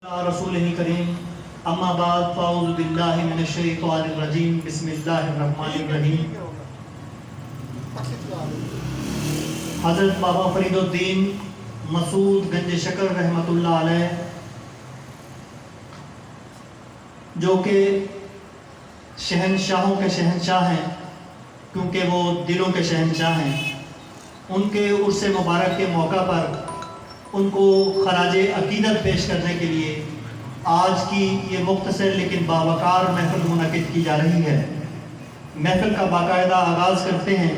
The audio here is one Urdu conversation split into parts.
رسول کریم اما بعد فاعوذ باللہ من الشیطان الرجیم بسم اللہ الرحمن الرحیم۔ حضرت بابا فرید الدین مسعود گنج شکر رحمۃ اللہ علیہ، جو کہ شہنشاہوں کے شہنشاہ ہیں کیونکہ وہ دلوں کے شہنشاہ ہیں، ان کے عرس مبارک کے موقع پر ان کو خراج عقیدت پیش کرنے کے لیے آج کی یہ مختصر لیکن باوقار محفل منعقد کی جا رہی ہے۔ محفل کا باقاعدہ آغاز کرتے ہیں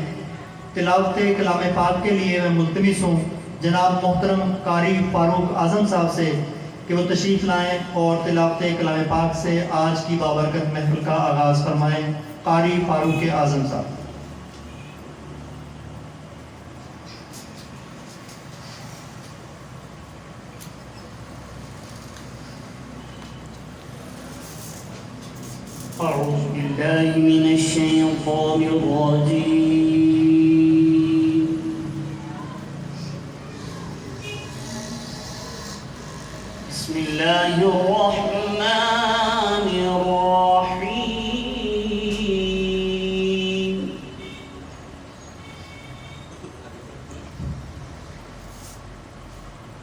تلاوت کلام پاک کے لیے میں ملتمس ہوں جناب محترم قاری فاروق اعظم صاحب سے کہ وہ تشریف لائیں اور تلاوت کلام پاک سے آج کی بابرکت محفل کا آغاز فرمائیں۔ قاری فاروق اعظم صاحب۔ أعوذ بالله من الشيطان الرجيم بسم الله الرحمن الرحيم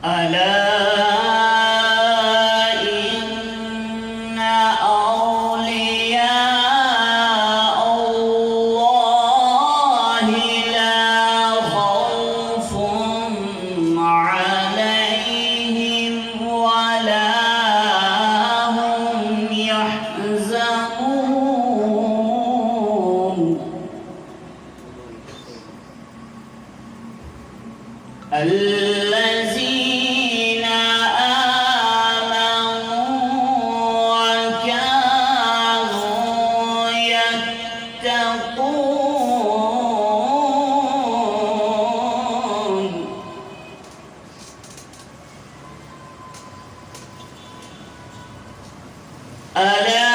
ألا الذين آمنوا وكانوا يتقون ألا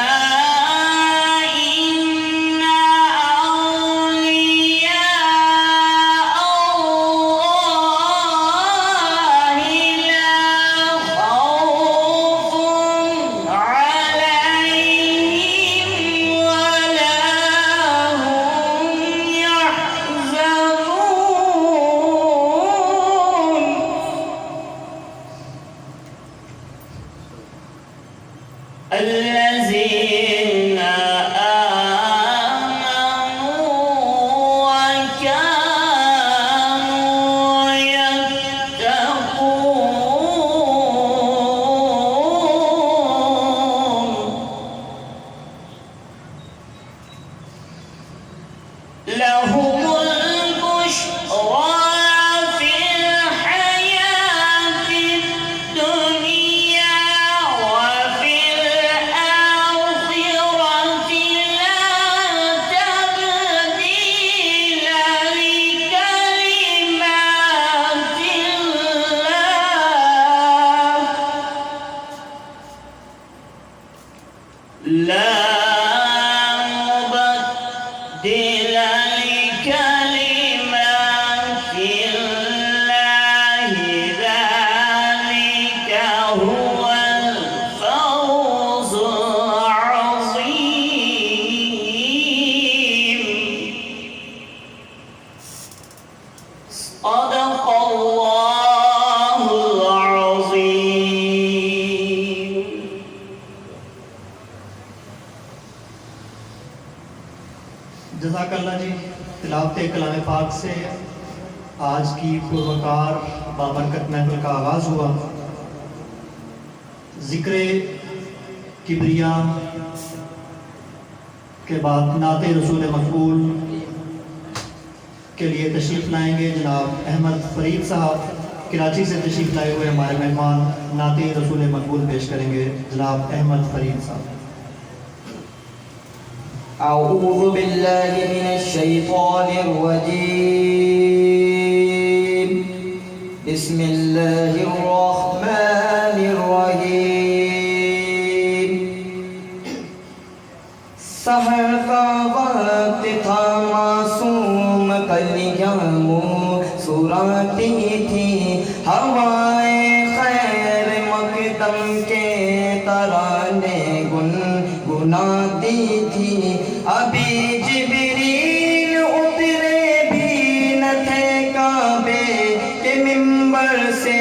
الذين آمنوا وكانوا يتقون لهم البشرى لا مبدل لكلمات الله ذلك هو الفوز العظيم صدق الله العظيم۔ جزاک اللہ جی۔ تلاوت کلام پاک سے آج کی پروکار بابرکت محفل کا آغاز ہوا۔ ذکر کبریا کے بعد نعت رسول مقبول کے لیے تشریف لائیں گے جناب احمد فرید صاحب۔ کراچی سے تشریف لائے ہوئے ہمارے مہمان نعت رسول مقبول پیش کریں گے جناب احمد فرید صاحب۔ أعوذ بالله من الشيطان الرجيم بسم الله الرحمن الرحيم۔ سحر کا وقت تھا معصوم کلیاں مسکراتی تھی ہوائیں خیر مقدم کے ترانے گنگناتی تھی. ابھی جبریل اترے بھی نہ تھے کعبے کے منبر سے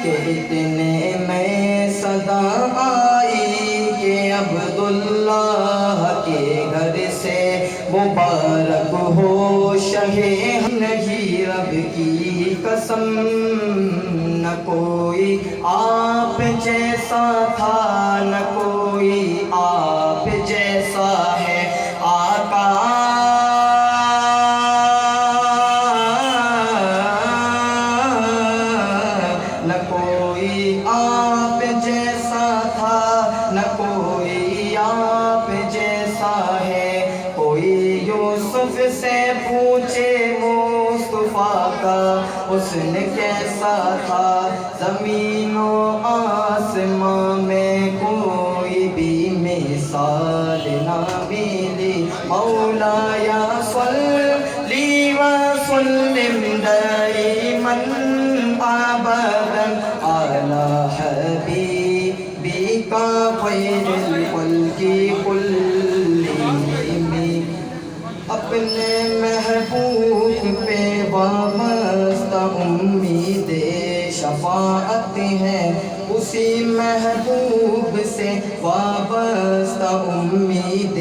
کہ اتنے میں صدا آئی کہ عبداللہ کے گھر سے مبارک ہو شہ. نہیں رب کی قسم نہ کوئی آپ جیسا تھا نہ کوئی آپ جیسا ہے. آقا نہ کوئی آپ جیسا تھا نہ کوئی آپ جیسا ہے. کوئی یوسف سے پوچھے مصطفیٰ کا حسن کیسا تھا. زمین و آسماں میں کوئی بھی مثال نہ ملی. مولایا صلی وسلم دائما ابدا علی حبیبک خیر الخلق کلہم. اپنے محبوب پہ وابستہ امید شفاعت ہے. اسی محبوب سے وابستہ امید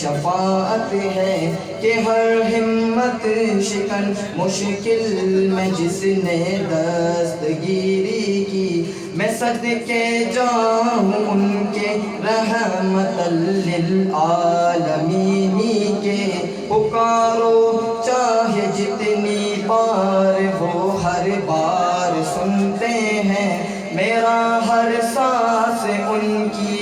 شفاعت ہے کہ ہر ہمت شکن مشکل میں جس نے دستگیری کی. میں صدقے جاؤں ان کے رحمت للعالمین کے. پکارو چاہے جتنی بار وہ ہر بار سنتے ہیں. میرا ہر سانس ان کی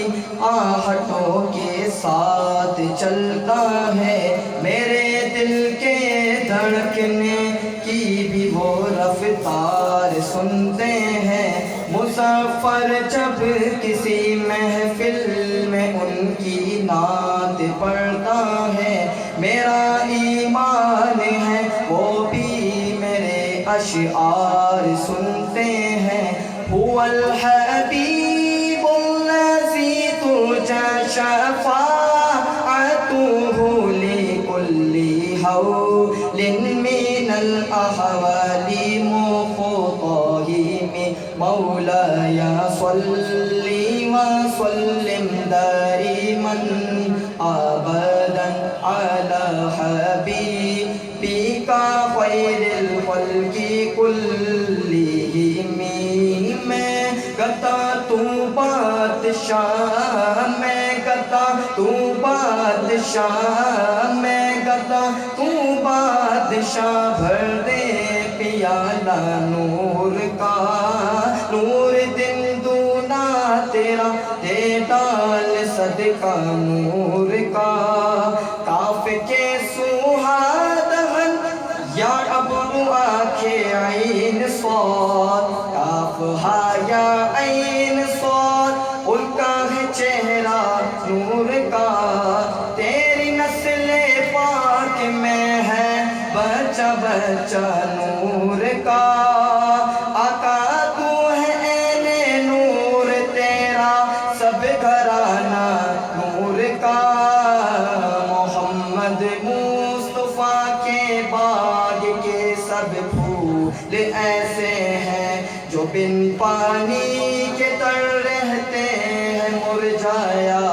آہٹوں کے ساتھ چلتا ہے. میرے دل کے دھڑکنے کی بھی وہ رفتار سنتے ہیں. مسافر جب کسی محفل میں ان کی نعت پڑھتا ہے. میرا ایمان ہے وہ بھی میرے اشعار سنتے ہیں. هو الحبیب الذی ترجى شفاعته لكل حول من الأحوال مقتحم. مولاي صل وسلم دائما ابدا على حبیبک خیر الخلق کلہم. میں گتا تو بادشاہ میں گتا تو بادشاہ میں گتا تو بادشاہ. بھر دے پیالہ نور کا نور دن دونا تیرا دے ڈال صدقہ نور کا. کاف کے سوہادہن یا ابرو آنکھیں عین صاد. کاف ہا یا عین صاد ان کا ہے چہرہ نور کا. تیری نسل پاک میں ہے بچہ بچہ نور کا. آقا تو ہے عین نور تیرا سب گھرانہ نور کا. محمد مصطفیٰ کے باغ کے سب پھول ایسے ہیں جو بن پانی کے تر رہتے ہیں. مرجایا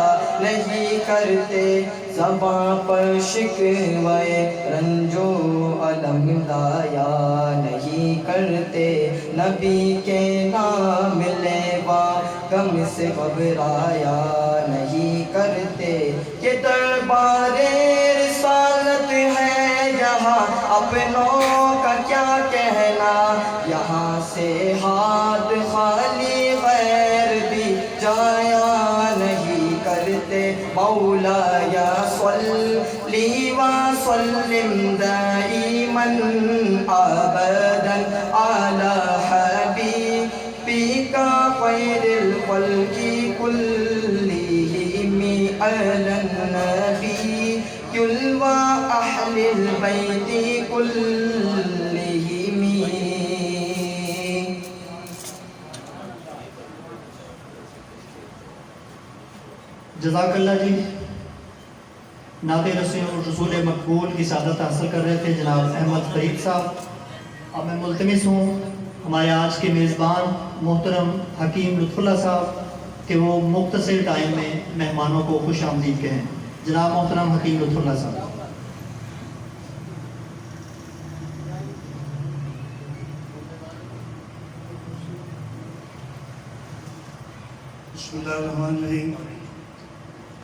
نہیں کرتے زباں پر شکوے رنج و الم لایا نہیں کرتے. نبی کے نام لیوا غم سے گھبرایا نہیں کرتے. کہ دربار رسالت ہے یہاں اپنوں کا کیا کہنا. یہاں سے ہاتھ خالی غیر بھی جایا نہیں کرتے. مولایا صلی وسلم دائما ابدا علی حبیبک خیر الخلق کلہم. علی النبی واہل البیت کلہم. جزاک اللہ جی. نعت رسول مقبول کی سعادت حاصل کر رہے تھے جناب احمد فرید صاحب. اب میں ملتمس ہوں ہمارے آج کے میزبان محترم حکیم لطف اللہ صاحب کہ وہ مختصر ٹائم میں مہمانوں کو خوش آمدید کہیں. جناب محترم حکیم لطف اللہ صاحب. بسم اللہ الرحمن الرحیم.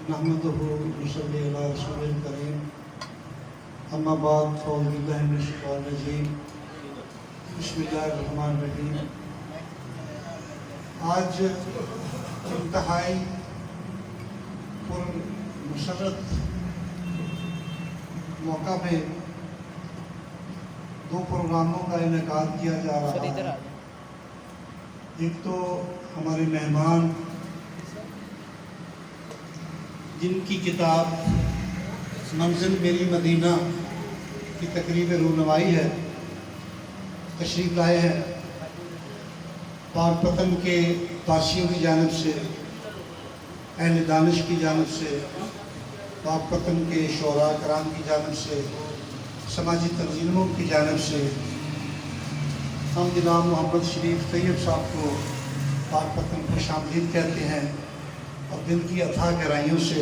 نحمدہ ونصلی علی رسول الکریم. اما بعد فاعوذ باللہ من الشیطان الرجیم. بسم اللہ الرحمن الرحیم. آج انتہائی پر مسرت موقع پہ دو پروگراموں کا انعقاد کیا جا رہا ہے. ایک تو ہمارے مہمان جن کی کتاب منزل میری مدینہ کی تقریب رونمائی ہے تشریف لائے ہیں پاک پتن کے پارسیوں کی جانب سے، اہل دانش کی جانب سے، پاک پتن کے شعراء کرام کی جانب سے، سماجی تنظیموں کی جانب سے. ہم جناب محمد شریف طیب صاحب کو پاک پتن خوش آمدید کہتے ہیں اور دل کی اتھاہ گہرائیوں سے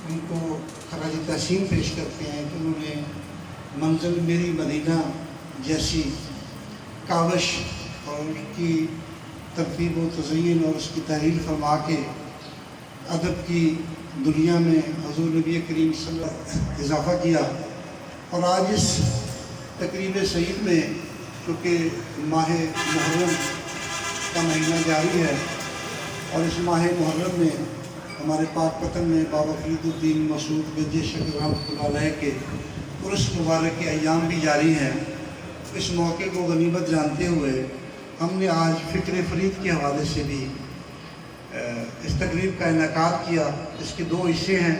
ان کو خراج تحسین پیش کرتے ہیں کہ انہوں نے منزل میری مدینہ جیسی کاوش اور اس کی ترتیب و تزئین اور اس کی تحریر فرما کے ادب کی دنیا میں حضور نبی کریم صلی اللہ علیہ وسلم اضافہ کیا. اور آج اس تقریب سعید میں کیونکہ ماہ محرم کا مہینہ جاری ہے اور اس ماہ محرم میں ہمارے پاک پتن میں بابا فرید الدین مسعود گنج شکر رحمۃ اللہ علیہ کے عرس مبارک کے ایام بھی جاری ہیں. اس موقع کو غنیمت جانتے ہوئے ہم نے آج فکر فرید کے حوالے سے بھی اس تقریب کا انعقاد کیا. اس کے دو حصے ہیں.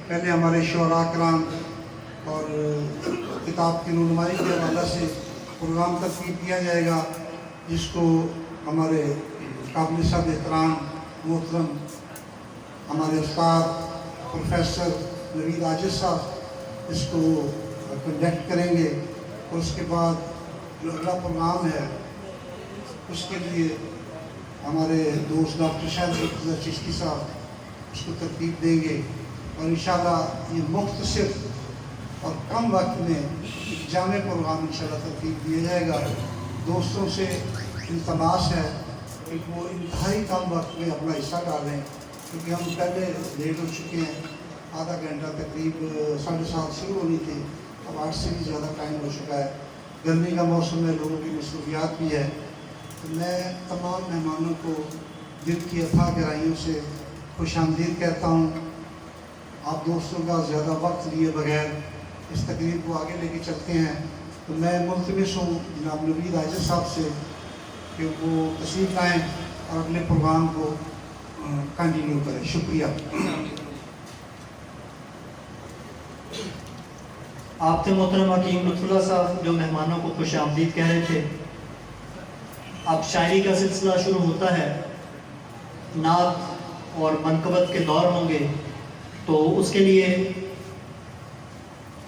پہلے ہمارے شعراء کرام اور کتاب کی رونمائی کے حوالے سے پروگرام ترتیب کیا جائے گا جس کو ہمارے قابل صاحب احترام محترم ہمارے استاد پروفیسر نوید عاجز صاحب اس کو کنڈکٹ کریں گے. اور اس کے بعد جو اگلا پروگرام ہے اس کے لیے ہمارے دوست ڈاکٹر شاہد مرتضیٰ چشتی صاحب اس کو ترتیب دیں گے. اور انشاءاللہ یہ مختصر اور کم وقت میں ایک جامع پروگرام انشاءاللہ ترتیب دیا جائے گا. دوستوں سے التماس ہے کہ وہ انتہائی کم وقت میں اپنا حصہ ڈالیں کیونکہ ہم پہلے لیٹ ہو چکے ہیں. آدھا گھنٹہ تقریب 7:30 شروع ہونی تھی. اب 8 سے بھی زیادہ ٹائم ہو چکا ہے. گرمی کا موسم ہے، لوگوں کی مصروفیات بھی ہے. تو میں تمام مہمانوں کو دل کی اتھاہ گہرائیوں سے خوش آمدید کہتا ہوں. آپ دوستوں کا زیادہ وقت لیے بغیر اس تقریب کو آگے لے کے چلتے ہیں. تو میں ملتمس ہوں جناب نوید عاجز صاحب سے کہ وہ تشریف لائیں اور اپنے پروگرام کو کنٹینیو کریں. شکریہ. آپ تھے محترم حکیم لطف اللہ صاحب جو مہمانوں کو خوش آمدید کہہ رہے تھے. اب شاعری کا سلسلہ شروع ہوتا ہے. نعت اور منقبت کے دور ہوں گے تو اس کے لیے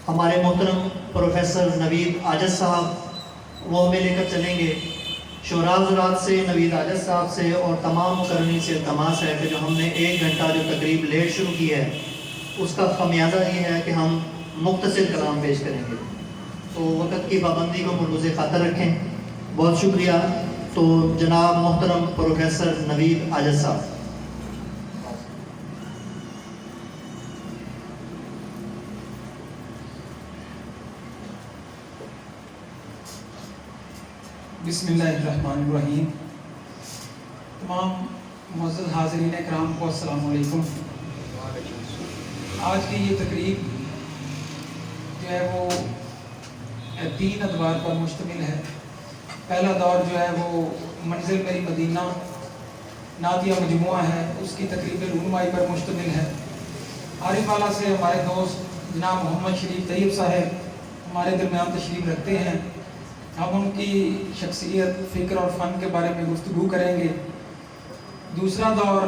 ہمارے محترم پروفیسر نوید عاجز صاحب وہ ہمیں لے کر چلیں گے. شعراء حضرات سے، نوید عاجز صاحب سے اور تمام مقررین سے التماس ہے کہ جو ہم نے 1 گھنٹہ جو تقریب لیٹ شروع کی ہے اس کا خمیازہ یہ ہے کہ ہم مختصر کلام پیش کریں گے. تو وقت کی پابندی کو ملحوظ خاطر رکھیں. بہت شکریہ. تو جناب محترم پروفیسر نوید عاجز صاحب. بسم اللہ الرحمن الرحیم. تمام معزز حاضرین کرام کو السلام علیکم. آج کی یہ تقریب جو ہے وہ 3 ادوار پر مشتمل ہے. پہلا دور جو ہے وہ منزل میری مدینہ نعتیہ مجموعہ ہے، اس کی تقریب رونمائی پر مشتمل ہے. عارف اعلیٰ سے ہمارے دوست جناب محمد شریف طیب صاحب ہمارے درمیان تشریف رکھتے ہیں. ہم ان کی شخصیت، فکر اور فن کے بارے میں گفتگو کریں گے. دوسرا دور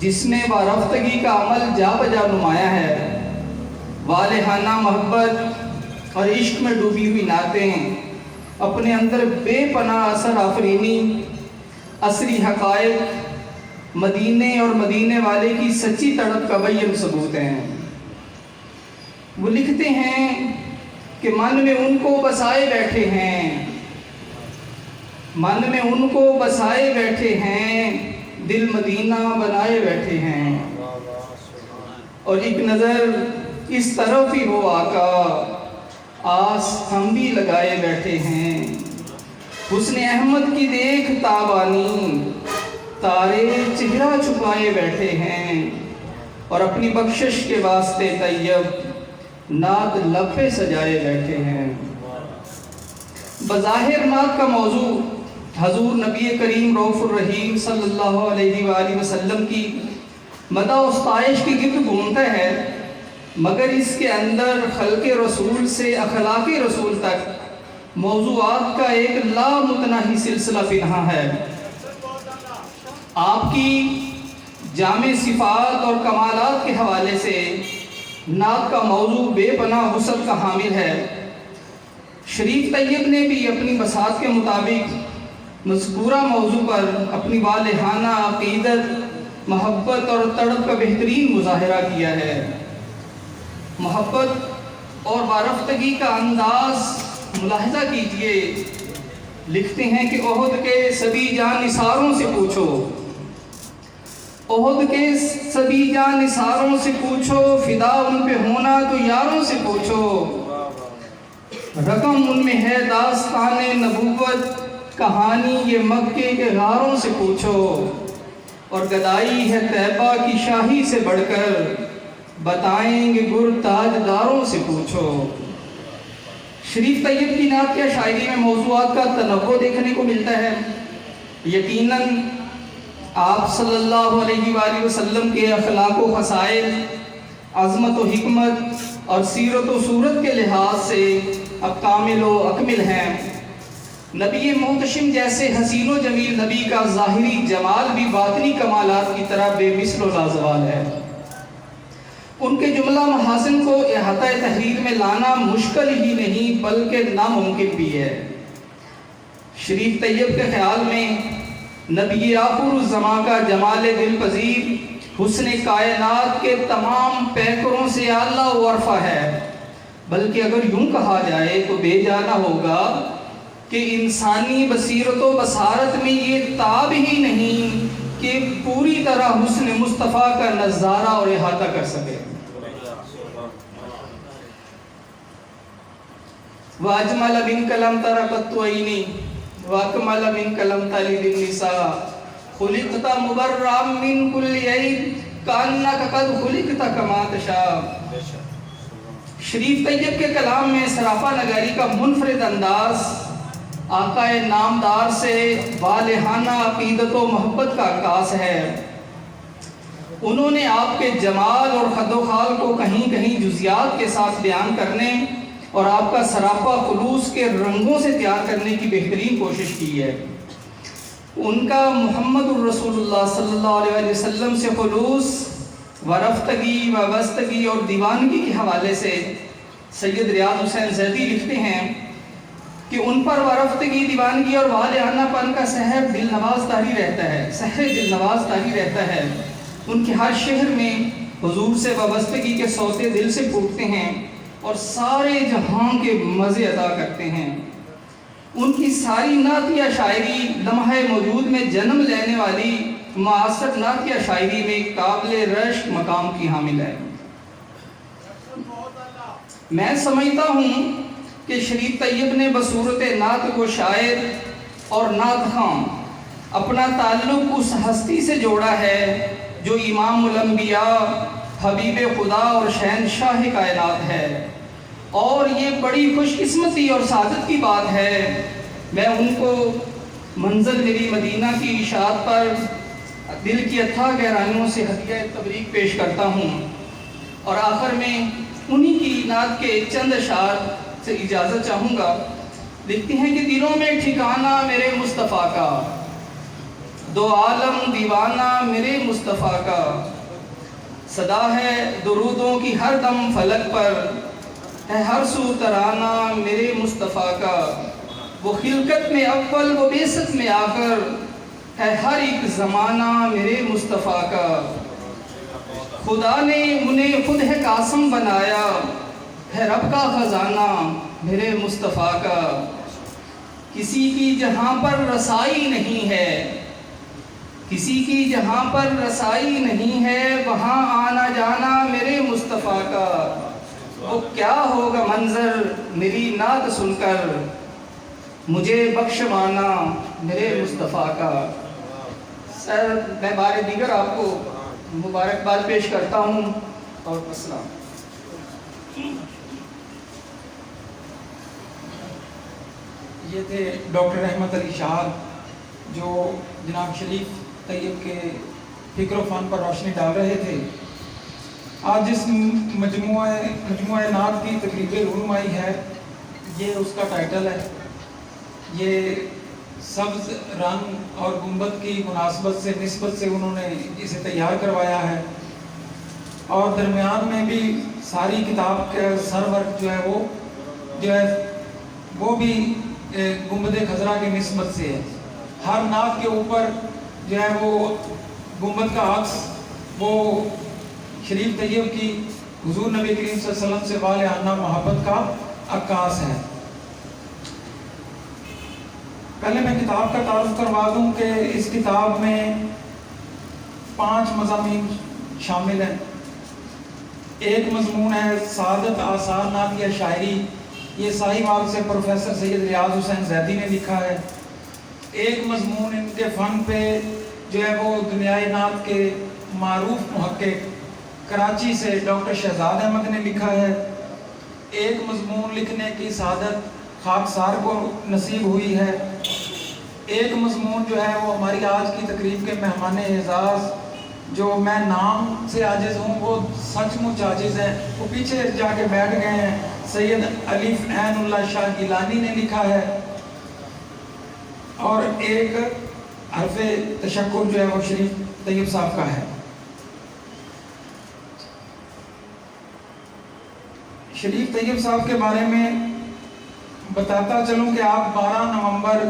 جس میں وارفتگی کا عمل جا بجا نمایاں ہے، والہانہ محبت اور عشق میں ڈوبی ہوئی نعتیں، اپنے اندر بے پناہ اثر آفرینی، عصری حقائق، مدینے اور مدینے والے کی سچی تڑپ کا بیان ثبوت ہیں۔ وہ لکھتے ہیں کہ من میں ان کو بسائے بیٹھے ہیں، من میں ان کو بسائے بیٹھے ہیں، دل مدینہ بنائے بیٹھے ہیں۔ اور ایک نظر اس طرف ہی ہو آقا، آس ہم بھی لگائے بیٹھے ہیں۔ حسن احمد کی دیکھ تابانی، تارے چہرہ چھپائے بیٹھے ہیں، اور اپنی بخشش کے واسطے طیب نعت لب پہ سجائے بیٹھے ہیں۔ بظاہر نعت کا موضوع حضور نبی کریم رؤوف الرحیم صلی اللہ علیہ وآلہ وسلم کی مدح و ستائش کی گرد گھومتا ہے، مگر اس کے اندر خلق رسول سے اخلاق رسول تک موضوعات کا ایک لامتناہی سلسلہ پنہاں ہے۔ آپ کی جامع صفات اور کمالات کے حوالے سے نعت کا موضوع بے پناہ وسعت کا حامل ہے۔ شریف طیب نے بھی اپنی بساط کے مطابق مذکورہ موضوع پر اپنی والہانہ عقیدت، محبت اور تڑپ کا بہترین مظاہرہ کیا ہے۔ محبت اور وارفتگی کا انداز ملاحظہ کیجئے۔ لکھتے ہیں کہ احد کے سبھی جان نثاروں سے پوچھو، احد کے سبھی جان نثاروں سے پوچھو، فدا ان پہ ہونا تو یاروں سے پوچھو، رقم ان میں ہے داستان نبوت، کہانی یہ مکے کے غاروں سے پوچھو، اور گدائی ہے طیبہ کی شاہی سے بڑھ کر، بتائیں گے گر تاجداروں سے پوچھو۔ شریف طیب کی نعت یا شاعری میں موضوعات کا تنوع دیکھنے کو ملتا ہے۔ یقیناً آپ صلی اللہ علیہ وآلہ وسلم کے اخلاق و خصائل، عظمت و حکمت اور سیرت و صورت کے لحاظ سے اب کامل و اکمل ہیں۔ نبی محتشم جیسے حسین و جمیل نبی کا ظاہری جمال بھی باطنی کمالات کی طرح بے مثل و لازوال ہے۔ ان کے جملہ محاسن کو احاطہ تحریر میں لانا مشکل ہی نہیں بلکہ ناممکن بھی ہے۔ شریف طیب کے خیال میں نبی آخر الزماں کا جمال دل پذیر حسن کائنات کے تمام پیکروں سے اعلیٰ و ارفع ہے، بلکہ اگر یوں کہا جائے تو بے جانا ہوگا کہ انسانی بصیرت و بصارت میں یہ تاب ہی نہیں کہ پوری طرح حسن مصطفیٰ کا نظارہ اور احاطہ کر سکے۔ وَأَجْمَلَ مِنْكَ لَمْ تَرَ قَطُّ عَيْنِي وَأَكْمَلَ مِنْكَ لَمْ تَلِدِ النِّسَاءُ خُلِقْتَ مُبَرَّأً مِنْ كُلِّ عَيْبٍ كَأَنَّكَ قَدْ خُلِقْتَ كَمَا تَشَاءُ۔ شریف طیب کے کلام میں سراپا نگاری کا منفرد انداز آقا نامدار سے والہانہ عقیدت و محبت کا عکاس ہے۔ انہوں نے آپ کے جمال اور خد و خال کو کہیں کہیں جزیات کے ساتھ بیان کرنے اور آپ کا سراپا خلوص کے رنگوں سے تیار کرنے کی بہترین کوشش کی ہے۔ ان کا محمد الرسول اللہ صلی اللہ علیہ وسلم سے خلوص، ورفتگی، وابستگی اور دیوانگی کے حوالے سے سید ریاض حسین زیدی لکھتے ہیں کہ ان پر ورفتگی، دیوانگی اور والہانہ پن کا سحر دل نواز طاری رہتا ہے، سحر دل نواز طاری رہتا ہے۔ ان کے ہر شہر میں حضور سے وابستگی کے سوتے دل سے پھوٹتے ہیں اور سارے جہاں کے مزے ادا کرتے ہیں۔ ان کی ساری نعتیہ شاعری لمحہ موجود میں جنم لینے والی معاصر نعتیہ شاعری میں قابل رشک مقام کی حامل ہے۔ میں سمجھتا ہوں کہ شریف طیب نے بصورت نعت کو شاعر اور نعت خواں اپنا تعلق اس ہستی سے جوڑا ہے جو امام الانبیاء، حبیب خدا اور شہنشاہ کائنات ہے، اور یہ بڑی خوش قسمتی اور سعادت کی بات ہے۔ میں ان کو منزل میری مدینہ کی اشاعت پر دل کی اتھاہ گہرائیوں سے ہدیہ تبریک پیش کرتا ہوں، اور آخر میں انہی کی نعت کے چند اشعار سے اجازت چاہوں گا۔ لکھتے ہیں کہ دلوں میں ٹھکانہ میرے مصطفیٰ کا، دو عالم دیوانہ میرے مصطفیٰ کا، صدا ہے درودوں کی ہر دم فلک پر، ہے ہر سو ترانہ میرے مصطفیٰ کا۔ وہ خلقت میں اول وہ بیست میں آخر، ہے ہر ایک زمانہ میرے مصطفیٰ کا۔ خدا نے انہیں خود ہے قاسم بنایا، ہے رب کا خزانہ میرے مصطفیٰ کا۔ کسی کی جہاں پر رسائی نہیں ہے، کسی کی جہاں پر رسائی نہیں ہے، وہاں آنا جانا میرے مصطفیٰ کا۔ وہ کیا ہوگا منظر میری نعت سن کر، مجھے بخشوانا میرے مصطفیٰ کا۔ سر میں بار دیگر آپ کو مبارکباد پیش کرتا ہوں اور السلام۔ یہ تھے ڈاکٹر احمد علی شاہ جو جناب شریف طیب کے فکر و فن پر روشنی ڈال رہے تھے۔ آج جس مجموعہ نعت کی تقریب رونمائی ہے، یہ اس کا ٹائٹل ہے۔ یہ سبز رنگ اور گنبد کی مناسبت سے نسبت سے انہوں نے اسے تیار کروایا ہے، اور درمیان میں بھی ساری کتاب کا سر ورک جو ہے وہ بھی گنبد خضرا کی نسبت سے ہے۔ ہر نعت کے اوپر جو ہے وہ گنبد کا عکس وہ شریف طیب کی حضور نبی کریم صلی اللہ علیہ وسلم سے والہانہ محبت کا عکاس ہے۔ پہلے میں کتاب کا تعارف کروا دوں کہ اس کتاب میں 5 مضامین شامل ہیں۔ ایک مضمون ہے سعادت آثار نعتیہ شاعری، یہ ساہیوال سے پروفیسر سید ریاض حسین زیدی نے لکھا ہے۔ ایک مضمون ان کے فن پہ جو ہے وہ دنیائے نعت کے معروف محقق کراچی سے ڈاکٹر شہزاد احمد نے لکھا ہے۔ ایک مضمون لکھنے کی سعادت خاکسار کو نصیب ہوئی ہے۔ ایک مضمون جو ہے وہ ہماری آج کی تقریب کے مہمان اعزاز، جو میں نام سے عاجز ہوں وہ سچ مچ عاجز ہیں، وہ پیچھے جا کے بیٹھ گئے ہیں، سید علیف عین اللہ شاہ گیلانی نے لکھا ہے۔ اور ایک حرف تشکر جو ہے وہ شریف طیب صاحب کا ہے۔ شریف طیب صاحب کے بارے میں بتاتا چلوں کہ آپ 12 نومبر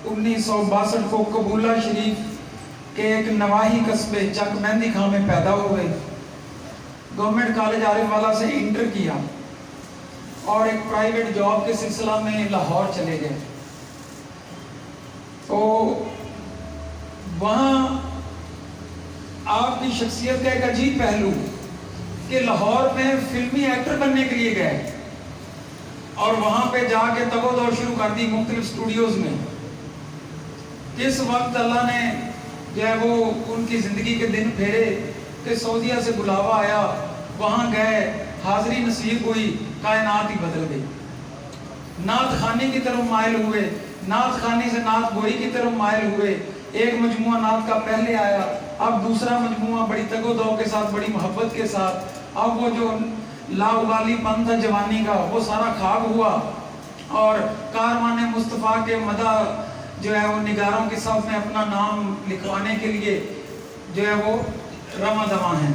1962 کو قبولہ شریف کے ایک نواحی قصبے چک مہندی خاں میں پیدا ہوئے۔ گورنمنٹ کالج عارف والا سے انٹر کیا اور ایک پرائیویٹ جاب کے سلسلہ میں لاہور چلے گئے۔ تو وہاں آپ کی شخصیت کا ایک عجیب پہلو کہ لاہور میں فلمی ایکٹر بننے کے لیے گئے اور وہاں پہ جا کے تگ و دو شروع کر دی مختلف اسٹوڈیوز میں۔ کس وقت اللہ نے جو ہے وہ ان کی زندگی کے دن پھیرے کہ سعودیہ سے بلاوا آیا، وہاں گئے، حاضری نصیب ہوئی، کائنات ہی بدل گئی۔ نعت خوانی کی طرف مائل ہوئے، نعت خوانی سے نعت گوئی کی طرف مائل ہوئے۔ ایک مجموعہ نعت کا پہلے آیا، اب دوسرا مجموعہ بڑی تگ و دو کے ساتھ، بڑی محبت کے ساتھ۔ اب وہ جو لا ابالی پن تھا جوانی کا وہ سارا خاک ہوا، اور کاروان مصطفیٰ کے مدح جو ہے وہ نگاروں کے صف میں اپنا نام لکھوانے کے لیے جو ہے وہ رواں دواں ہیں۔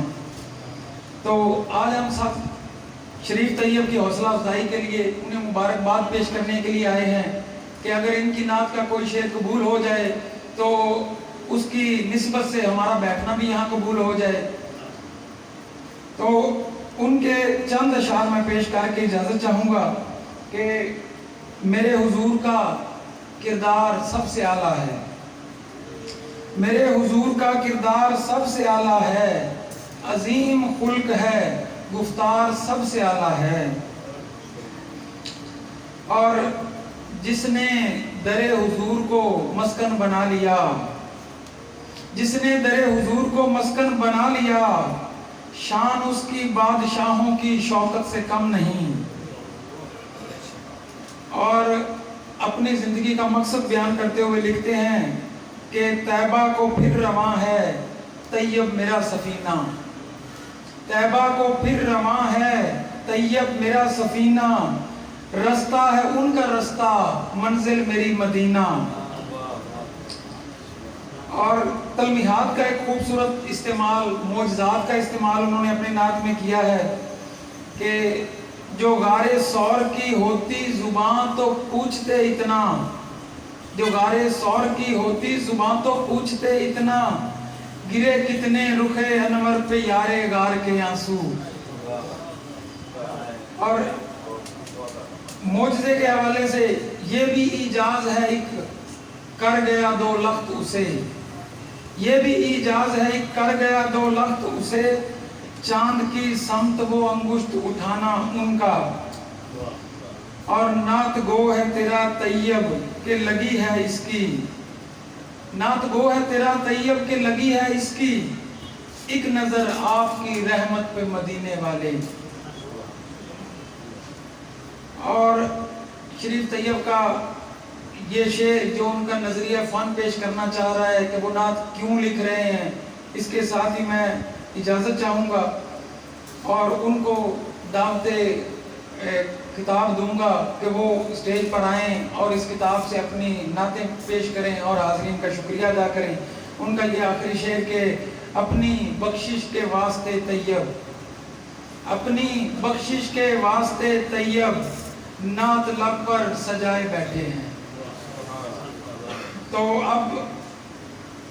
تو آج ہم سب شریف طیب کی حوصلہ افزائی کے لیے انہیں مبارکباد پیش کرنے کے لیے آئے ہیں کہ اگر ان کی نعت کا کوئی شعر قبول ہو جائے تو اس کی نسبت سے ہمارا بیٹھنا بھی یہاں قبول ہو جائے۔ تو ان کے چند اشعار میں پیش کر کے اجازت چاہوں گا کہ میرے حضور کا کردار سب سے اعلیٰ ہے، میرے حضور کا کردار سب سے اعلیٰ ہے، عظیم خلق ہے، گفتار سب سے اعلیٰ ہے، اور جس نے در حضور کو مسکن بنا لیا، جس نے در حضور کو مسکن بنا لیا، شان اس کی بادشاہوں کی شوکت سے کم نہیں۔ اور اپنی زندگی کا مقصد بیان کرتے ہوئے لکھتے ہیں کہ طیبہ کو پھر رواں ہے طیب میرا سفینہ، طیبہ کو پھر رواں ہے طیب میرا سفینہ، رستہ ہے ان کا رستہ منزل میری مدینہ۔ اور تلمیحات کا ایک خوبصورت استعمال، معجزات کا استعمال انہوں نے اپنے نعت میں کیا ہے کہ جو غار سور کی ہوتی زبان تو پوچھتے اتنا، جو غار سور کی ہوتی زبان تو پوچھتے اتنا، گرے کتنے رخ انور پہ یارے غار کے آنسو۔ اور معجزے کے حوالے سے یہ بھی ایجاز ہے ایک کر گیا دو لخت اسے، یہ بھی ایجاز ہے ایک کر گیا دو لخت اسے، چاند کی سمت وہ انگشت اٹھانا ان کا، اور نعت گو ہے تیرا طیب کہ لگی ہے اس کی، نعت گو ہے تیرا طیب کہ لگی ہے اس کی، ایک نظر آپ کی رحمت پہ مدینے والے۔ اور شریف طیب کا یہ شعر جو ان کا نظریہ فن پیش کرنا چاہ رہا ہے کہ وہ نعت کیوں لکھ رہے ہیں، اس کے ساتھ ہی میں اجازت چاہوں گا اور ان کو دعوت کتاب دوں گا کہ وہ اسٹیج پر آئیں اور اس کتاب سے اپنی نعتیں پیش کریں اور حاضرین کا شکریہ ادا کریں۔ ان کا یہ آخری شعر کہ اپنی بخشش کے واسطے طیب، اپنی بخشش کے واسطے طیب، نعت لب پر سجائے بیٹھے ہیں۔ تو اب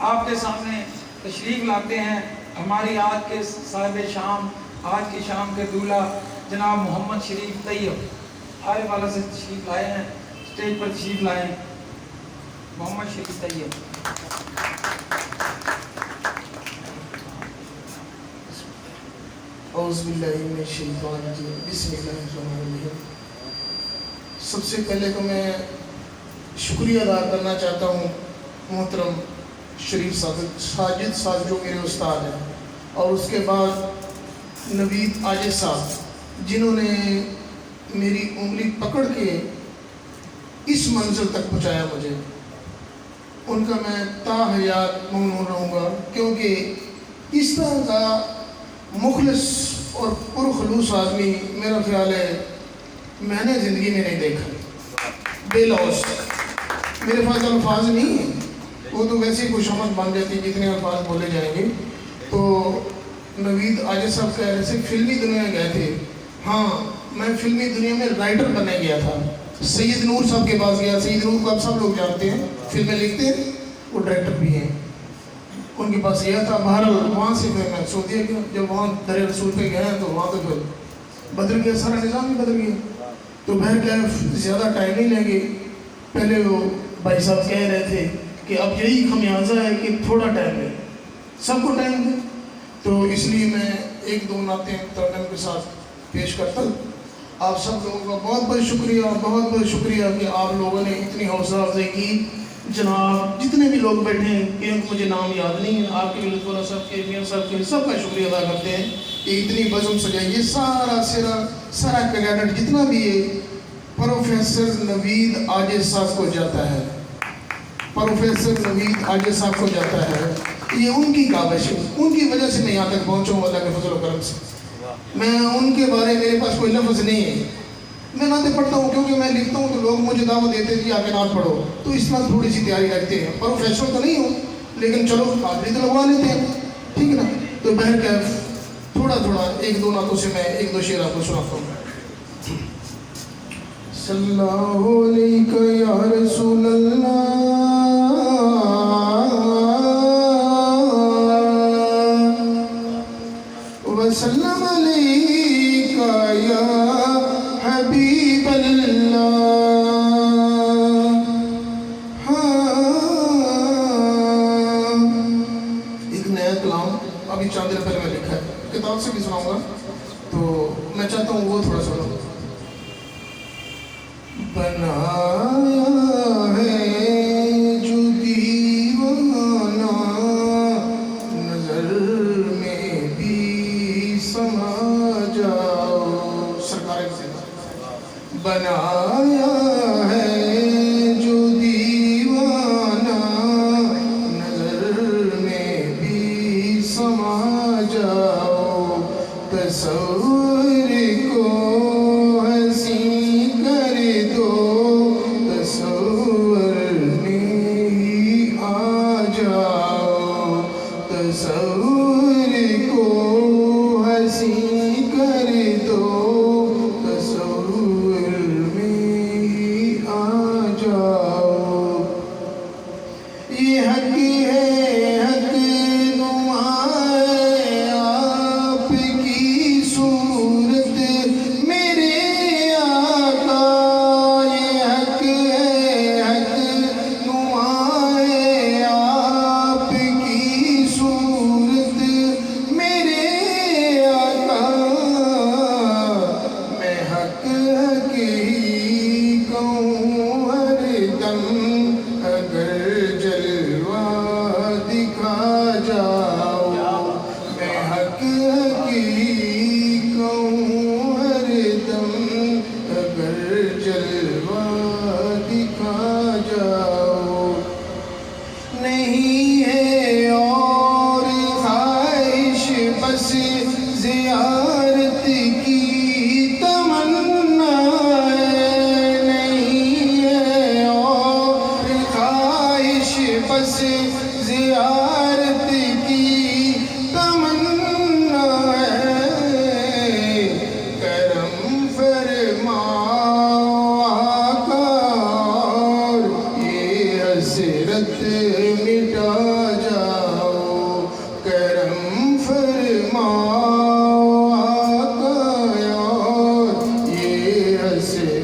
آپ کے سامنے تشریف لاتے ہیں ہماری آج کے صاحب شام، آج کی شام کے دولہ جناب محمد شریف طیب، آئے والا سے تشریف لائے ہیں، اسٹیج پر تشریف لائیں محمد شریف طیب۔ اعوذ باللہ من الشیطان الرجیم، بسم اللہ الرحمن الرحیم۔ سب سے پہلے تو میں شکریہ ادا کرنا چاہتا ہوں محترم شریف ساجد صاحب جو میرے استاد ہیں، اور اس کے بعد نوید عاجز صاحب جنہوں نے میری انگلی پکڑ کے اس منزل تک پہنچایا مجھے، ان کا میں تا حیات ممنون رہوں گا، کیونکہ اس طرح کا مخلص اور پرخلوص آدمی میرا خیال ہے میں نے زندگی میں نہیں دیکھا۔ بے لوث میرے پاس الفاظ نہیں ہیں، وہ تو ویسے ہی خوشامد بن جاتی جتنے الفاظ بولے جائیں گے۔ تو نوید عاجز صاحب کہہ رہے تھے فلمی دنیا میں گئے تھے، ہاں میں فلمی دنیا میں رائٹر بننے گیا تھا، سید نور صاحب کے پاس گیا۔ سید نور کو آپ سب لوگ جانتے ہیں، فلمیں لکھتے ہیں، وہ ڈائریکٹر بھی ہیں، ان کے پاس گیا تھا۔ بہرحال وہاں سے پھر میں سعودیہ گیا، جب وہاں در رسول پہ گئے تو وہاں تو پھر بدل گیا، سارا نظام ہی بدل گیا۔ تو بہر کیا زیادہ ٹائم نہیں لیں گے، پہلے وہ بھائی صاحب کہہ رہے تھے کہ اب یہی خمیازہ ہے کہ تھوڑا ٹائم لیں، سب کو ٹائم دیں، تو اس لیے میں ایک دو نعتیں ترنم کے ساتھ پیش کرتا ہوں۔ آپ سب لوگوں کا بہت بہت شکریہ، بہت بہت شکریہ کہ آپ لوگوں نے اتنی حوصلہ افزائی کی۔ جناب جتنے بھی لوگ بیٹھے ہیں، کہ مجھے نام یاد نہیں ہے، آپ کے لطف اللہ صاحب کے، میاں صاحب کے، سب کا شکریہ ادا کرتے ہیں کہ اتنی بزم سجائی۔ یہ سارا کریڈٹ جتنا بھی ہے پروفیسر نوید عاجز صاحب کو جاتا ہے، پروفیسر نوید عاجز صاحب کو جاتا ہے۔ یہ ان کی کاوش ہے، ان کی وجہ سے میں یہاں تک پہنچا ہوں، اللہ کے فضل و کرم سے۔ میں ان کے بارے میرے پاس کوئی لفظ نہیں ہے، میں نعتیں پڑھتا ہوں کیونکہ میں لکھتا ہوں تو لوگ مجھے دعوت دیتے ہیں کہ آ کے نعت پڑھو، تو اس طرح تھوڑی سی تیاری رکھتے ہیں۔ پروفیشنل تو نہیں ہوں لیکن چلو حاضری تو لگوا لیتے ہیں، ٹھیک ہے نا۔ تو بہرکیف تھوڑا ایک دو نعتوں سے میں ایک دو شعر آپ کو سناتا ہوں۔ صلی اللہ علیہ یا رسول اللہ وسلم علیہ یا حبیب اللہ۔ ایک نیا کلام ابھی چند دن پہلے میں لکھا ہے، کتاب سے بھی سناؤں گا، تو میں چاہتا ہوں وہ تھوڑا سا بنایا ہے جو دیوانہ نظر میں بھی سما جاؤ، سرکار سے بنایا ہے جو دیوانہ نظر میں بھی سما جاؤ، تصور کو حسین کر دو، تصور میں ہی آ جاؤ۔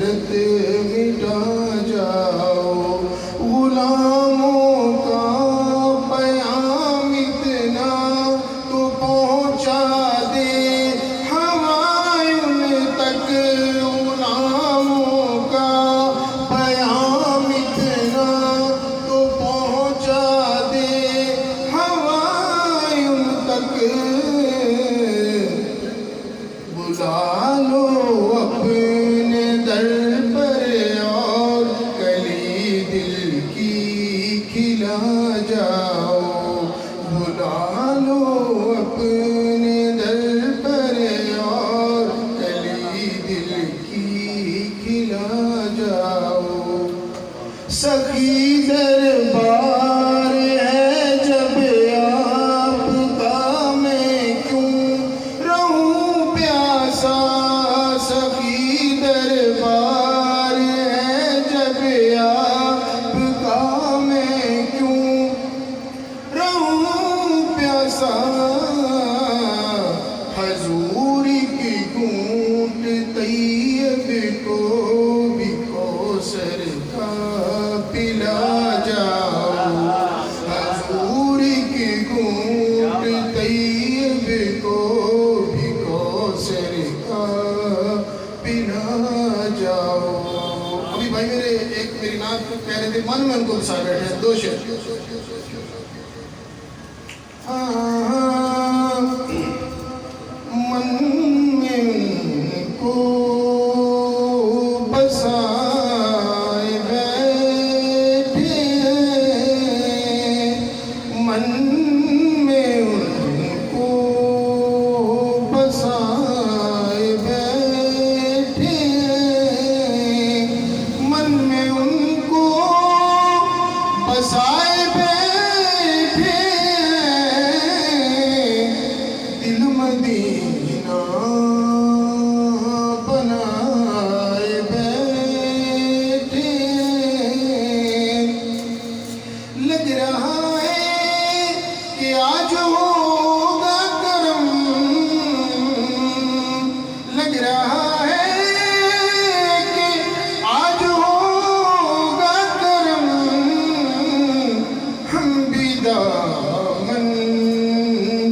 حسرت مٹا جاؤ غلاموں کا پیام اتنا تو پہنچا دے ہوائن تک غلاموں کا پیام اتنا تو پہنچا دے ہوائن تک بلا لو اپنے در پر اور کلی دل کی کھلا جاؤ بلا لو اپنے در پر اور کلی دل کی کھلا جاؤ سخی دربار ہے جب آپ کا میں کیوں رہوں پیاسا سخی دربار ہے جب آپ کا میں کیوں رہوں پیاسا حضور کی گھونٹ طیب کو بھی کوثر کا پلا جاؤ حضور کی گھونٹ طیب کو بھی کوثر کا پلا جاؤ ابھی بھائی میری نعت کہہ رہے تھے من میں ان کو بسا بیٹھے ہیں دو شعر من میں ان کو بسائے بیٹھے من میں ان کو بسائے بیٹھے من میں ان کو بسائے بیٹھے دل مدینہ بنائے بیٹھے لگ رہا ہے کہ آج ہوگا کرم لگ رہا ہے کہ آج ہوگا کرم ہم بھی دامن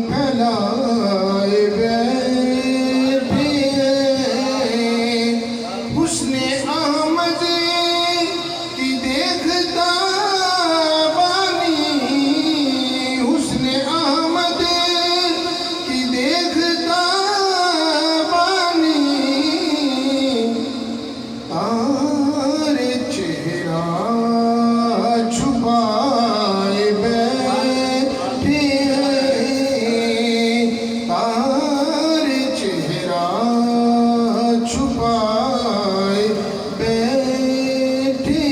پھیلائے بیٹھے حسن احمد کی دیکھتا بانی حسن احمد کی دیکھتا بانی تارے چہرہ چھپائے بیٹھے تارے چہرہ چھپائے بیٹھے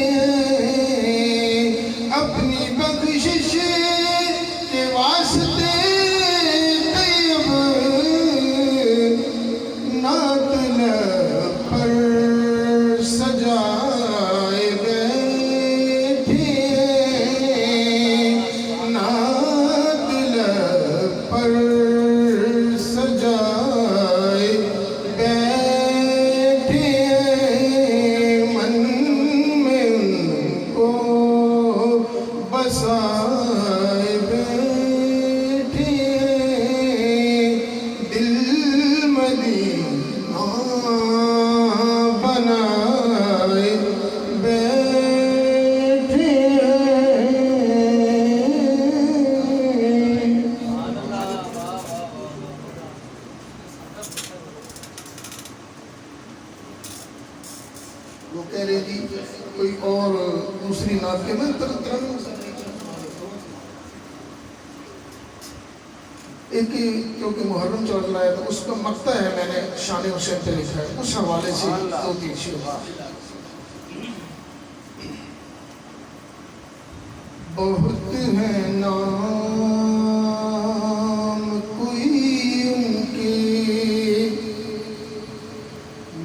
اپنی بخشش کے واسطے طیب نعت لب پر سجائے بیٹھے نعت لب پر سجائے بیٹھے من میں ان کو بسائے بیٹھے دل مدینہ بنائے بیٹھے وہ کہہ رہے جی کوئی اور دوسری نعت کے میں ایک کیونکہ محرم چل رہا ہے تو اس کا مقطع ہے میں نے شان حسین پہ لکھا ہے اس حوالے سے دو تین شعر بہت ہے نام کوئی ان کے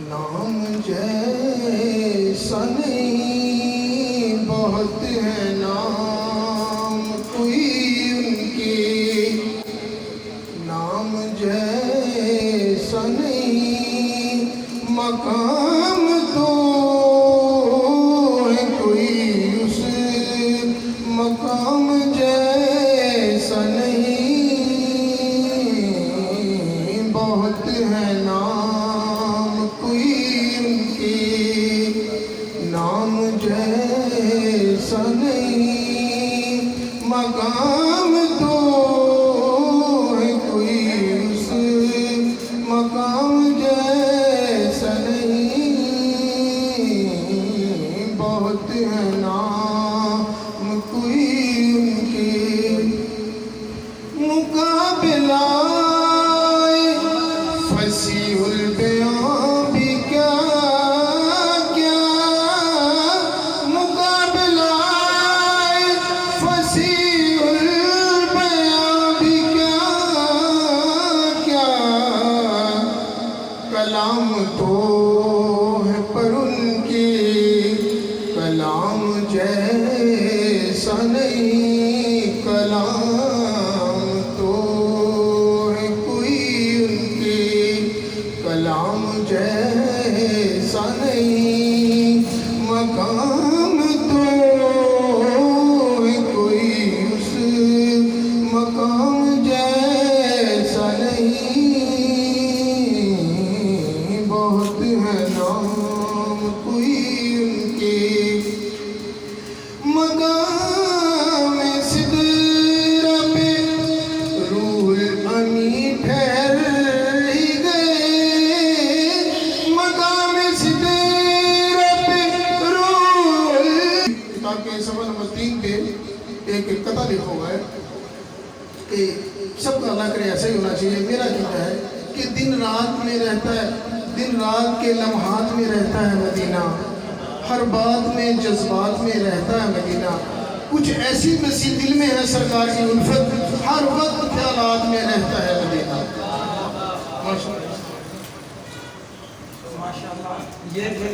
نام جیسا نہیں بہت ہے نام کوئی ان کے نام جیسا نہیں مقام تو تو ہے پر ان کی کلام جیسا نہیں، کلام تو ہے کوئی ان کی کلام جیسا نہیں، مقام تو ہے کوئی اس مقام جیسا نہیں، بہت ہے نام کوئی ان کی، مقام سدرہ پہ روح الامین ٹھہر گئے، مقام سدرہ پہ روح کتاب کے صفحہ نمبر 3 پہ ایک قطعہ لکھا ہوا ہے کہ سب کا اللہ کرے ایسا ہی ہونا چاہیے۔ میرا کہنا ہے کہ دن رات میں رہتا ہے، دن رات کے لمحات میں رہتا ہے مدینہ، ہر بات میں جذبات میں رہتا ہے مدینہ، کچھ ایسی مسیح دل میں ہے سرکار کی الفت، ہر وقت خیالات میں رہتا ہے مدینہ۔ ماشاءاللہ یہ تھے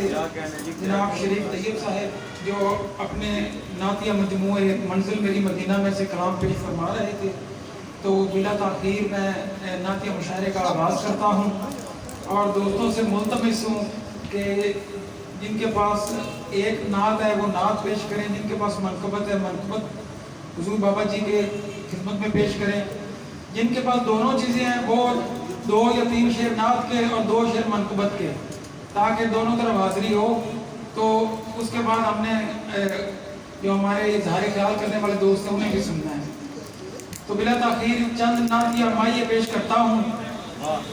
جناب شریف طیب صاحب جو اپنے نعتیہ مجموعے منزل میری مدینہ میں سے کلام پیش فرما رہے تھے۔ تو بلا تاخیر میں نعتیہ مشاعرے کا آغاز کرتا ہوں اور دوستوں سے ملتمس ہوں کہ جن کے پاس ایک نعت ہے وہ نعت پیش کریں، جن کے پاس منقبت ہے منقبت حضور بابا جی کے خدمت میں پیش کریں، جن کے پاس دونوں چیزیں ہیں وہ 2 یا 3 شعر نعت کے اور 2 شعر منقبت کے، تاکہ دونوں طرف حاضری ہو۔ تو اس کے بعد ہم نے جو ہمارے اظہار خیال کرنے والے دوست ہیں انہیں بھی سننا ہے۔ تو بلا تاخیر چند نعتیہ مائیے پیش کرتا ہوں۔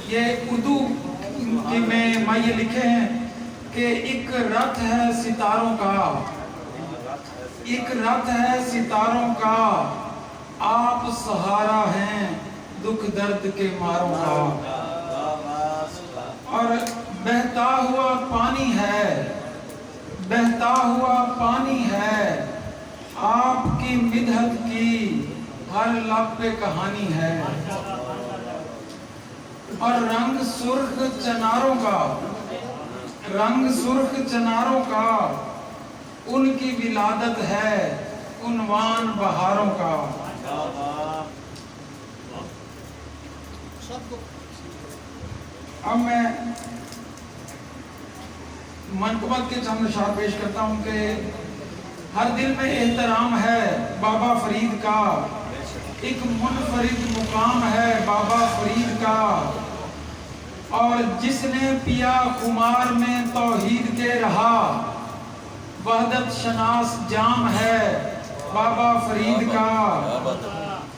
یہ اردو کے میں مائیے لکھے ہیں کہ ایک رت ہے ستاروں کا، ایک رت ہے ستاروں کا، آپ سہارا ہیں دکھ درد کے ماروں کا، اور بہتا ہوا پانی ہے، بہتا ہوا پانی ہے، آپ کی مدحت کی ہر لب پہ کہانی ہے، اور رنگ سرخ چناروں کا، رنگ سرخ چناروں کا، ان کی ولادت ہے عنوان بہاروں کا۔ اب میں منقبت کے چند اشعار پیش کرتا ہوں کہ ہر دل میں احترام ہے بابا فرید کا، ایک منفرد مقام ہے بابا فرید کا، اور جس نے پیا خمار میں توحید کے رہا، وحدت شناس جام ہے بابا فرید کا،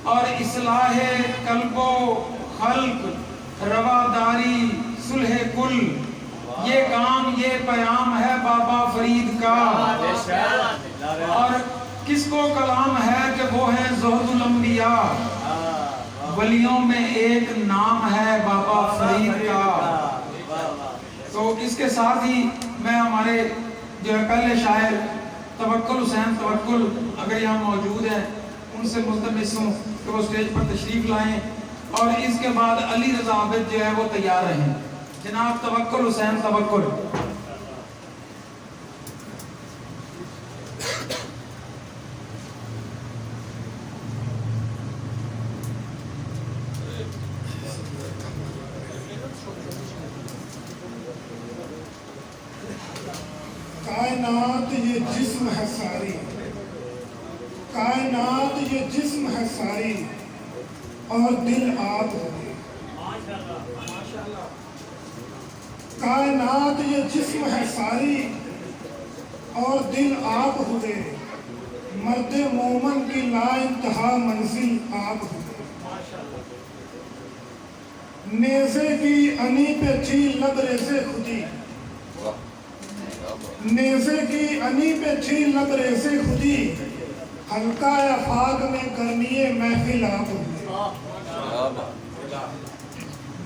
اور اصلاح قلب و خلق، رواداری، صلح کل، یہ کام یہ پیام ہے بابا فرید کا، اور کس کو کلام ہے کہ وہ ہے زہد الانبیاء، ولیوں میں ایک نام ہے بابا فرید کا۔ تو اس کے ساتھ ہی میں ہمارے جو ہے پہلے شاعر توکل حسین توکل اگر یہاں موجود ہیں ان سے ملتمس ہوں کہ وہ اسٹیج پر تشریف لائیں، اور اس کے بعد علی رضا عابد جو ہے وہ تیار رہیں۔ جناب توکل حسین توکل۔ کائنات یہ جسم ہے ساری، کائنات یہ جسم ہے ساری، اور دل آپ ہوئے، کائنات یہ جسم ہے ساری اور دل آپ ہوئے، مرد مومن کی لا انتہا منزل آپ ہوئے، نیزے کی انی پہ تھی لبریز خودی، نیزے کی انی پہ تھی لبریز خودی، حلقہ افاق میں گرمی محفل آپ ہوئے،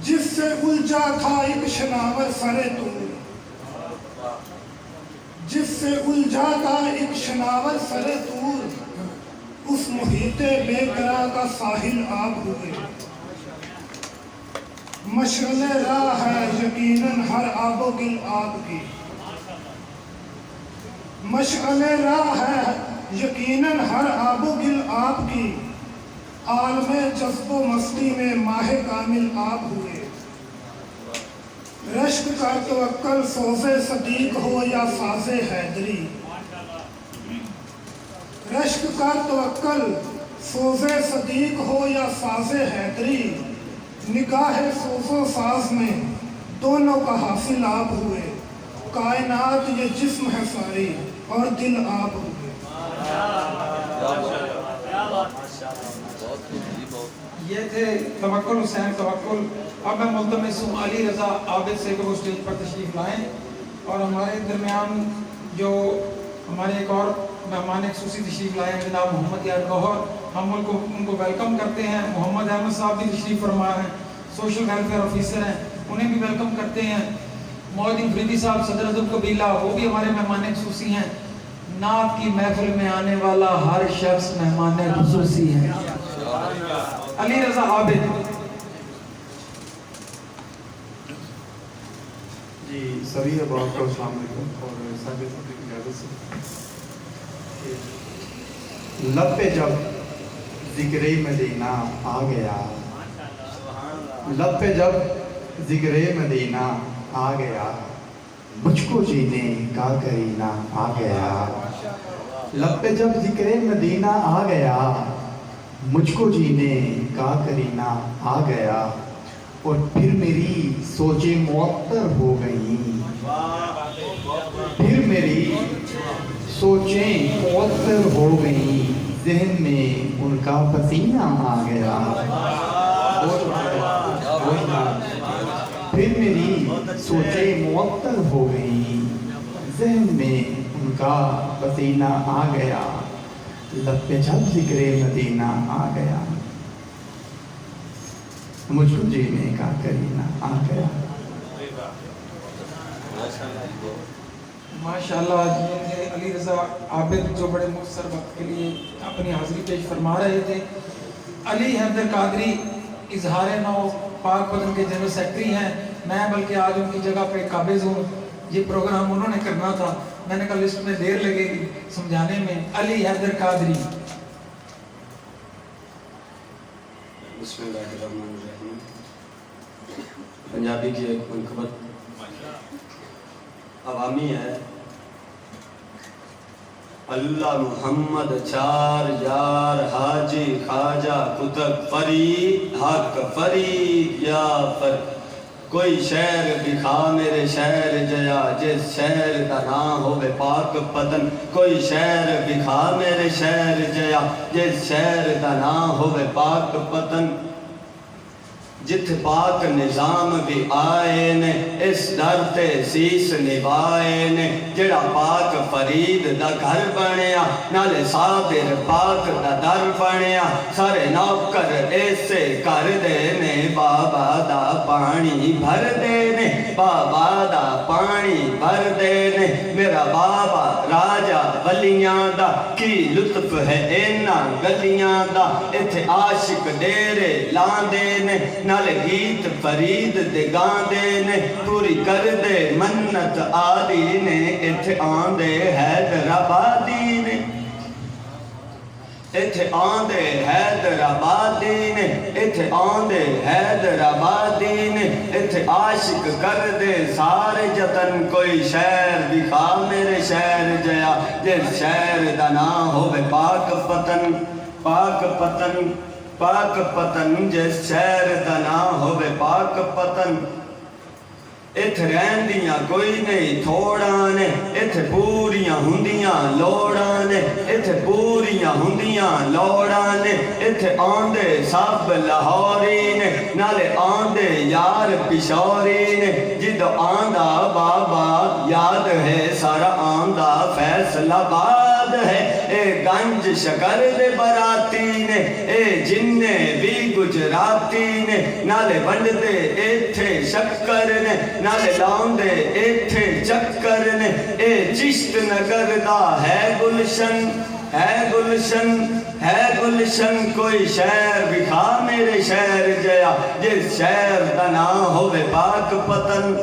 جس سے الجھا تھا ایک شناور سر طور، جس سے الجھا تھا ایک شناور سر طور، اس محیط بے قرار کا ساحل آپ ہوئے، مشعل راہ ہے یقیناً ہر آب و گل آپ کی، مشعل راہ ہے یقیناً ہر آب و گل آپ کی، عالم جذب و مستی میں ماہ کامل آپ ہوئے، رشک کا توکل سوز صدیق ہو یا ساز حیدری، رشک کا توکل سوز صدیق ہو یا ساز حیدری، نگاہ سوز و ساز میں دونوں کا حاصل آپ ہوئے، کائنات یہ جسم ہے ساری اور دل آپ ہوئے۔ یہ تھے توکل حسین توکل۔ اب میں ملتمس ہوں علی رضا عابد سے کہ وہ اسٹیج پر تشریف لائیں، اور ہمارے درمیان جو ہمارے ایک اور مہمان خصوصی تشریف لائے ہیں جناب محمد یار گوہر، ہم ان کو ویلکم کرتے ہیں۔ محمد احمد صاحب بھی تشریف فرما ہیں، سوشل ویلفیئر آفیسر ہیں، انہیں بھی ویلکم کرتے ہیں۔ محدث فریدی صاحب صدر اعظم قبیلہ، وہ بھی ہمارے مہمان خصوصی ہیں۔ نعت کی محفل میں آنے والا ہر شخص مہمان خصوصی ہے۔ علی رضا عابد۔ جی سبھی احباب کو السلام علیکم، اور صاحب صدر کی اجازت سے لب پہ جب ذکر مدینہ آ گیا، لب پہ جب ذکر مدینہ آ گیا، مجھ کو جینے کا کرینہ آ گیا، لب پہ جب ذکر مدینہ آ گیا، مجھ کو جینے کا کرینہ آ گیا، اور پھر میری سوچیں معطر ہو گئیں، پھر میری سوچیں معطر ہو گئیں، ذہن میں ان کا پسینہ آ گیا، پھر میری سوچیں معطر ہو گئیں، ذہن میں ان کا پسینہ آ گیا، لب پہ جب ذکر مدینہ آ گیا، مجھ کو جینے کا کرینہ آ گیا۔ ماشاءاللہ جی، علی رضا عابد جو بڑے مختصر وقت کے لیے اپنی حاضری پیش فرما رہے تھے۔ علی حیدر قادری اظہار نو پاک پتن کے جنرل سیکرٹری ہیں، میں بلکہ آج ان کی جگہ پہ قابض ہوں۔ یہ پروگرام انہوں نے کرنا تھا، میں نے کہا لسٹ میں دیر لگے گی سمجھانے میں۔ علی حیدر قادری۔ بسم اللہ الرحمن الرحیم۔ پنجابی کی ایک منقبت عوامی ہے۔ اللہ محمد چار یار حاجی خواجہ کتب فرید حق فرید یا فرید، کوئی شہر دکھا میرے شہر جیا جس شہر کا نام ہوئے پاک پتن، کوئی شہر دکھا میرے شہر جیا جس شہر کا نام ہوئے پاک پتن، جت پاک نظام بھی آئے نے اس در تے سیس نبھائے نے، جڑا پاک فرید دا گھر بنیا نالے صادر پاک دا در بنیا، سارے نوکر ایسے کر دے نے، بابا دا پانی بھر دے نے، بابا دا پانی بھر دے نے، میرا بابا راجہ ولیاں دا کی لطف ہے اینا گلیاں دا، اتھے عاشق ڈیرے لاندے نے، نالے گیت فرید دے گاندے نے، پوری کر دے منت آدی نے، اتھے آندے حیدر آبادی نے، اتھے آندے حیدر آبادی نے، اتھے آندے حیدر آبادی نے، اتھے عاشق کر دے سارے جتن، کوئی شہر دکھا میرے شہر جیا جس شہر دا نام ہوئے پاک پتن، پاک پتن، پاک پتن جس شہر دا نام ہوئے پاک پتن، اتھ رہندیاں کوئی نہیں تھوڑا نے، اتھ پوریاں ہندیاں لوڑا نے، اتھ پوریاں ہندیاں لوڑا نے، اتھ آندے سب لاہوری نے، نالے آندے یار پشوری نے، جد آندہ بابا یاد ہے، سارا آندہ فیصل آباد ہے، اے گنج شکر دے براتی نے، اے جننے بھی گجراتی نے، نالے بند دے ایتھے شکر نے، نالے لاندے ایتھے چکر نے، اے چشت نگر دا ہے گلشن، ہے گلشن، ہے گلشن کوئی شہر بکھا میرے شہر جیا جس شہر دا نام ہوے پاک پتن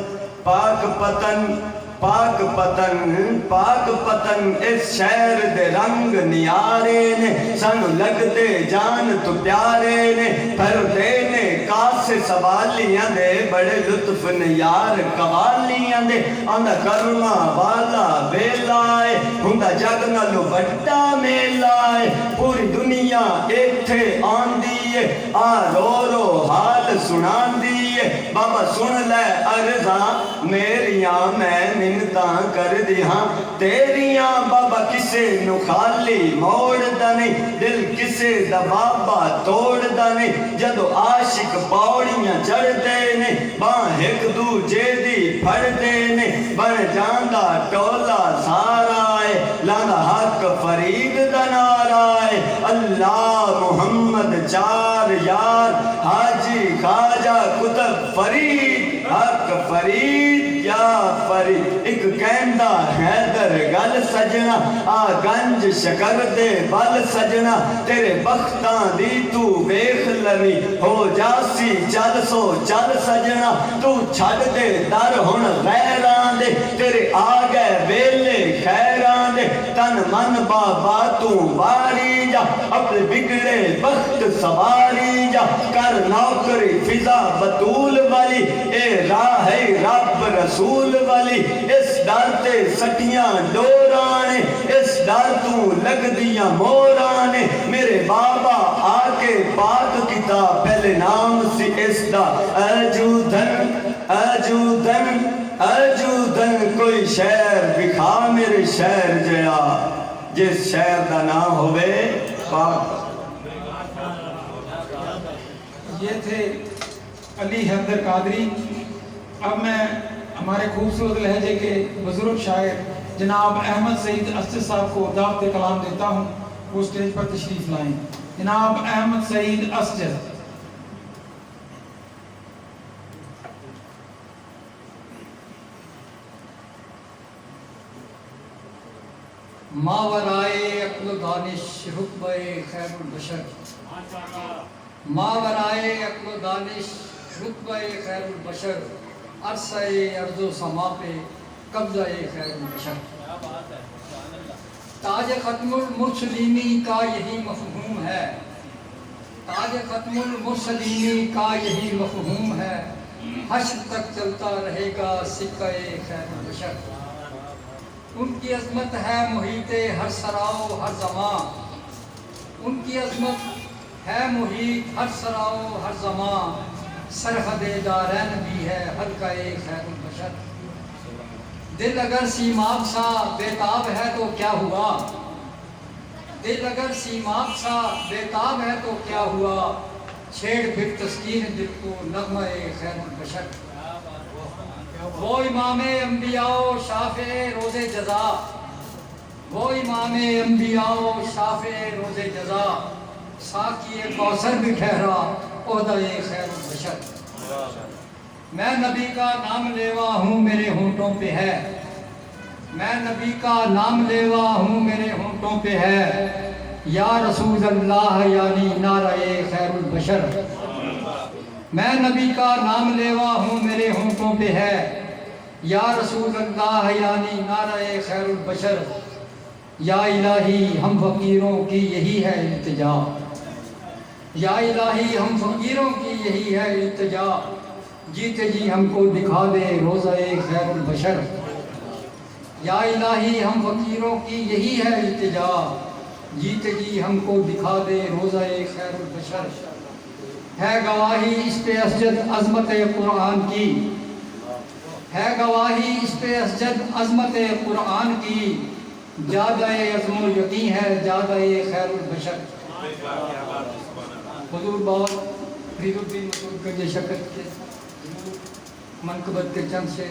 پاک پتن پاک پتن پاک پتن اس شہر دے رنگ نیارے نے سانو لگ دے جان تو پیارے نے پھر دے نے کاسے سوالیاں دے بڑے لطف نے یار قوالیاں دے آندا کرما والا بیلائے ہوندا جگ نالو بڑا میلائے پوری دنیا ایتھے آندی ہے آ رو رو حال سناندی ہے بابا سن لے عرضاں میریاں میں منتاں کر دیاں تیریاں بابا کسے نو خالی موڑ دا نہیں دل کسے دا بابا توڑ دا نہیں جدو عاشق پاڑیاں چڑھ دے نے باں ایک دوجے دی پھڑ دے نے بن جاندہ ٹولا سارا ہے لاندا حق فرید دا نارا ہے اللہ محمد چار یار حاجی خواجہ کتب فرید حق فرید یا فرید ایک کہندہ حیدر گل سجنا آ گنج شکر دے بل سجنا تیرے بختاں دی تو ویخ لوی ہو جاسی چل سو چل سجنا تو چھڑ دے در ہن غیران دے تیرے آگے ویلے خیران دے تن من بابا تو واری جا اپنے بگڑے بخت سواری جا کر نوکری فضا بطول والی اے راہ رب رسول والی اس ڈر تے سٹیاں ڈورانے اس ڈر تو لگ دیاں مورانے میرے بابا آکے پاک کتاب پہلے نام سی اس دا اجودن اجودن اجودن کوئی شہر بکھا میرے شہر جیا جس شہر دا نام ہوئے پاک یہ تھے علی حیدر قادری. اب میں ہمارے خوبصورت لہجے کے بزرگ شاعر جناب احمد سعید اسجد صاحب کو دعوت کلام دیتا ہوں وہ اسٹیج پر تشریف لائیں. جناب احمد سعید اسجد. ماورائے عقل و دانش رتبہ خیر البشر. ماورائے عقل و دانش رتبہ خیر البشر. عرصہ ارض و سما پہ قبضہ خیر البشر. تاج ختم المرسلینی کا یہی مفہوم ہے. تاج ختم المرسلینی کا یہی مفہوم ہے. حشر تک چلتا رہے گا سکہ خیر البشر. ان کی عظمت ہے محیط ہر سراؤ ہر زمان. ان کی عظمت ہے محیط ہر سراؤ ہر زمان. سرحد دارین بھی ہے حلقہ خیر البشر. دل اگر سیماب سا بےتاب ہے تو کیا ہوا. دل اگر سیماب سا بےتاب ہے تو کیا ہوا. چھیڑ پھر تسکین دل کو نغمہ خیر البشر. وہ امام انبیاء و شافع روز جزا. وہ امام انبیاء و شافع روز جزا. ساقی کوثر بھی ٹھہرا عہدہ خیر البشر. میں نبی کا نام لیوا ہوں میرے ہونٹوں پہ ہے. میں نبی کا نام لیوا ہوں میرے ہونٹوں پہ ہے. یا رسول اللہ یعنی نعرہ خیر البشر. میں نبی کا نام لیوا ہوں میرے ہونٹوں پہ ہے. یا رسول اللہ یعنی نعرہ خیر البشر. یا الہی ہم فقیروں کی یہی ہے التجا. یا الہی ہم فقیروں کی یہی ہے التجا. جیتے جی ہم کو دکھا دے روزہ خیر البشر. یا الہی ہم فقیروں کی یہی ہے التجا. جیتے جی ہم کو دکھا دے روزہ خیر البشر. ہے گواہی اس پہ اسجد عظمت قرآن کی. ہے گواہی اس پہ اسجد عظمت قرآن کی. جادہ عزم و یقین ہے جادہ خیر البشر. حضور بابا فرید الدین مسعود گنج شکر کے منقبت کے چند سے